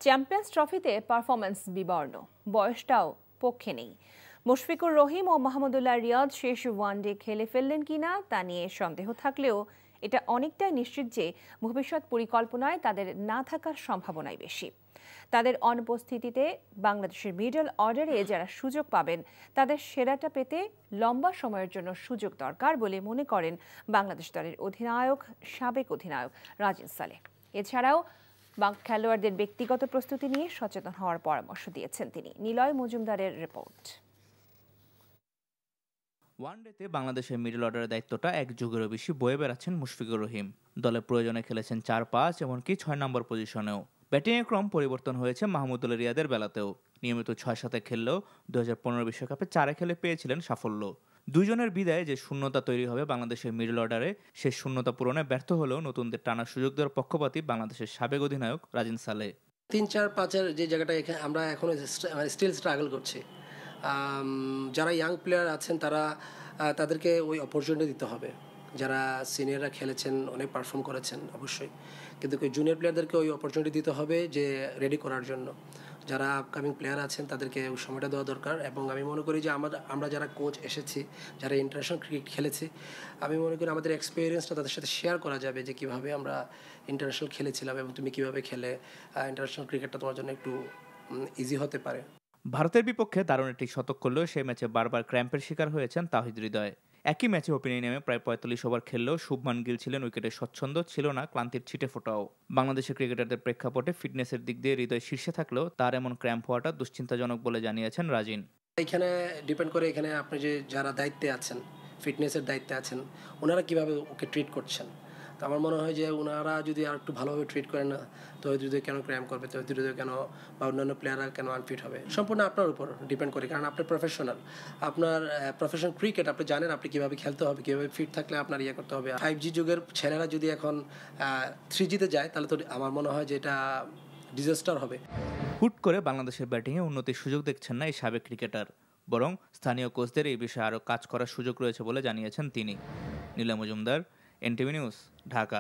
Champions ট্রফিতে performance বিবর্ণ, বয়সটাও পক্ষে নেই। মুশফিকুর রহিম ও মাহমুদুল্লাহ রিয়াদ শেষ ওয়ানডে খেলে ফেললেন কিনা তা নিয়ে সন্দেহ থাকলেও এটা অনেকটাই নিশ্চিত যে ভবিষ্যৎ পরিকল্পনায় তাদের না থাকার সম্ভাবনাই বেশি। তাদের অনুপস্থিতিতে বাংলাদেশের মিডল অর্ডারে যারা সুযোগ পাবেন তাদের সেরাটা পেতে লম্বা সময়ের জন্য সুযোগ দরকার বলে মনে করেন বাংলাদেশ দলের সাবেক অধিনায়ক রাজিন সালেহ। এছাড়াও খেলোয়াড়দের ব্যক্তিগত প্রস্তুতি নিয়ে সচেতন হওয়ার পরামর্শ দিয়েছেন তিনি। নিলয় মজুমদারের রিপোর্ট। ওয়ানডেতে বাংলাদেশের মিডল অর্ডারের দায়িত্বটা এক যুগেরও বেশি বয়ে বেড়াচ্ছেন মুশফিকুর রহিম। দলের প্রয়োজনে খেলেছেন ৪-৫ এমনকি ৬ নম্বর পজিশনেও। ব্যাটিংয়ের ক্রম পরিবর্তন হয়েছে মাহমুদুল্লাহ রিয়াদের বেলাতেও। নিয়মিত ৬-৭ খেললেও ২০১৫ বিশ্বকাপে ৪ খেলে পেয়েছিলেন সাফল্য। দুজনের বিদায়ে যে শূন্যতা তৈরি হবে বাংলাদেশের মিডল অর্ডারে, সেই শূন্যতা পূরণে ব্যর্থ হলেও নতুনদের টানার সুযোগ দেওয়ার পক্ষপাতী বাংলাদেশের সাবেক অধিনায়ক রাজিন সালেহ। ৩-৪-৫-এর যে জায়গাটা আমরা এখনো স্টিল স্ট্রাগল করছি। যারা ইয়াং প্লেয়ার আছেন তাদেরকে ওই অপরচুনিটি দিতে হবে। যারা সিনিয়ররা খেলেছেন, অনেক পারফর্ম করেছেন অবশ্যই, কিন্তু জুনিয়র প্লেয়ারদেরকে ওই অপরচুনিটি দিতে হবে যে রেডি করার জন্য। যারা আপকামিং প্লেয়ার আছেন তাদেরকে ওই সময়টা দেওয়া দরকার। এবং আমি মনে করি যে আমরা যারা কোচ এসেছি, যারা ইন্টারন্যাশনাল ক্রিকেট খেলেছি, আমি মনে করি আমাদের এক্সপিরিয়েন্সটা তাদের সাথে শেয়ার করা যাবে যে কীভাবে আমরা ইন্টারন্যাশনাল খেলেছিলাম এবং তুমি কীভাবে খেলে ইন্টারন্যাশনাল ক্রিকেটটা তোমার জন্য একটু ইজি হতে পারে। ভারতের বিপক্ষে দারুণ একটি শতক করলেও সেই ম্যাচে বারবার ক্র্যাম্পের শিকার হয়েছেন তাওহিদ হৃদয়। একই ম্যাচে ওপেনিং নেমে প্রায় ৪৫ ওভার খেললেও শুভমান গিল ছিলেন উইকেটে স্বচ্ছন্দ, ছিল না ক্লান্তির ছিটে ফোটাও। বাংলাদেশের ক্রিকেটারদের প্রেক্ষাপটে ফিটনেসের দিক দিয়ে হৃদয় শীর্ষে থাকলেও তার এমন ক্র্যাম্প হওয়াটা দুশ্চিন্তাজনক বলে জানিয়েছেন রাজিন। এখানে ডিপেন্ড করে এখানে আপনি যে যারা দায়িত্বে আছেন, ফিটনেসের দায়িত্বে আছেন, ওনারা কীভাবে ওকে ট্রিট করছেন। তো আমার মনে হয় যে ওনারা যদি আর একটু ভালোভাবে ট্রিট করেন না, তো হৃদয় কেন ক্র্যাম্প করবে, তো হৃদয় কেন বা অন্যান্য প্লেয়াররা কেন আনফিট হবে, সম্পূর্ণ আপনার উপর ডিপেন্ড করে। কারণ আপনি প্রফেশনাল, আপনার প্রফেশনাল ক্রিকেট, আপনি জানেন আপনি কীভাবে খেলতে হবে, কীভাবে ফিট থাকলে আপনার করতে হবে। 5G যুগের ছেলেরা যদি এখন 3Gতে যায় তাহলে তো আমার মনে হয় যে এটা ডিজাস্টার হবে। হুট করে বাংলাদেশের ব্যাটিংয়ে উন্নতির সুযোগ দেখছেন না এই সাবেক ক্রিকেটার, বরং স্থানীয় কোচদের এই বিষয়ে আরও কাজ করার সুযোগ রয়েছে বলে জানিয়েছেন তিনি। Niloy Majumdar, NTV news, Dhaka.